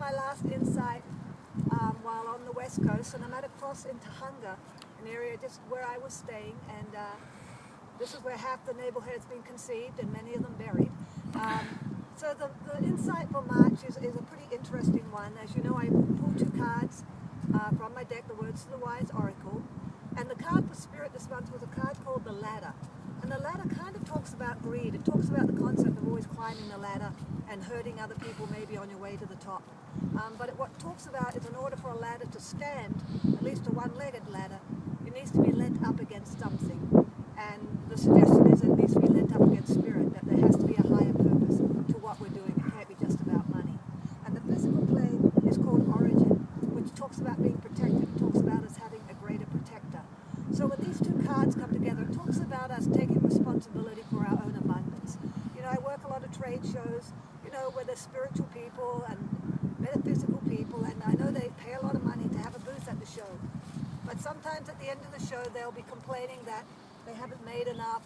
my last insight while on the west coast, and I'm at a cross into Hunger, an area just where I was staying, and this is where half the neighborhood has been conceived and many of them buried. So the insight for March is a pretty interesting one. As you know, I pulled two cards from my deck, the Words to the Wise Oracle, and the card for Spirit this month was a card called the Ladder. And the ladder kind of talks about greed. It talks about the concept of always climbing the ladder and hurting other people maybe on your way to the top. But what it talks about is in order for a ladder to stand, at least a one-legged ladder, it needs to be leant up against something. And the suggestion is it needs to be leant up against spirit, that there has to be a higher purpose to what we're doing. It can't be just about money. And the physical plane is called Origin, which talks about being protected. It talks about us having a greater protector. So when these two cards come together, it talks about us taking responsibility for our own abundance. You know, I work a lot of trade shows, you know, where there's spiritual people and metaphysical people, and I know they pay a lot of money to have a booth at the show. But sometimes at the end of the show, they'll be complaining that they haven't made enough,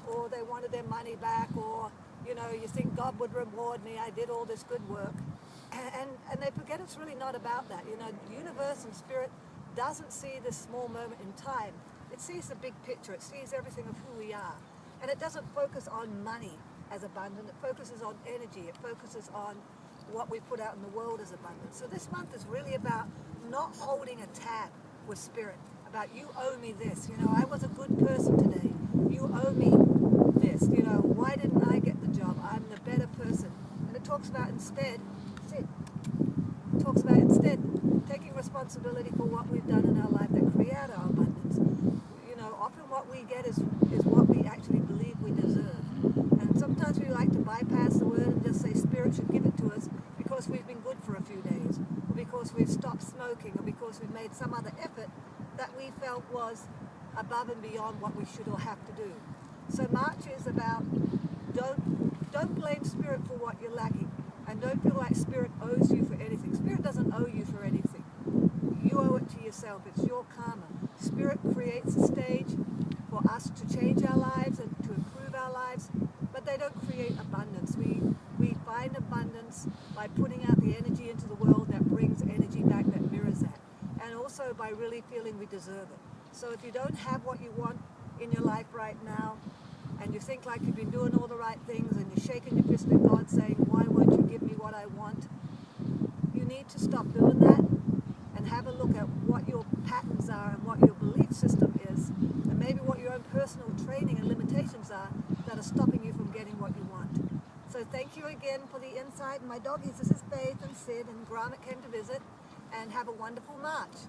or they wanted their money back, or, you know, you think God would reward me, I did all this good work. And they forget it's really not about that. You know, the universe and spirit doesn't see this small moment in time. It sees the big picture. It sees everything of who we are. And it doesn't focus on money as abundant. It focuses on energy. It focuses on what we put out in the world as abundant. So this month is really about not holding a tab with spirit, about you owe me this. You know, I was a good person today. You owe me this. You know, why didn't I get the job? I'm the better person. And it talks about instead, taking responsibility for what we've done in our life that create our abundance. You know, often what we get is what we actually believe we deserve. And sometimes we like to bypass the word and just say Spirit should give it to us because we've been good for a few days, or because we've stopped smoking, or because we've made some other effort that we felt was above and beyond what we should or have to do. So March is about don't blame Spirit for what you're lacking. And don't feel like Spirit owes you for anything. Spirit doesn't owe you for anything. You owe it to yourself. It's your karma. Spirit creates a stage for us to change our lives and to improve our lives, but they don't create abundance. We find abundance by putting out the energy into the world that brings energy back, that mirrors that. And also by really feeling we deserve it. So if you don't have what you want in your life right now, and you think like you've been doing all the right things, and you're shaking your fist at God saying, why won't you give me what I want? You need to stop doing that and have a look at what your patterns are and what your belief system is, and maybe what your own personal training and limitations are that are stopping you from getting what you want. So thank you again for the insight. My doggies, this is Faith and Sid, and Gromit came to visit, and have a wonderful March.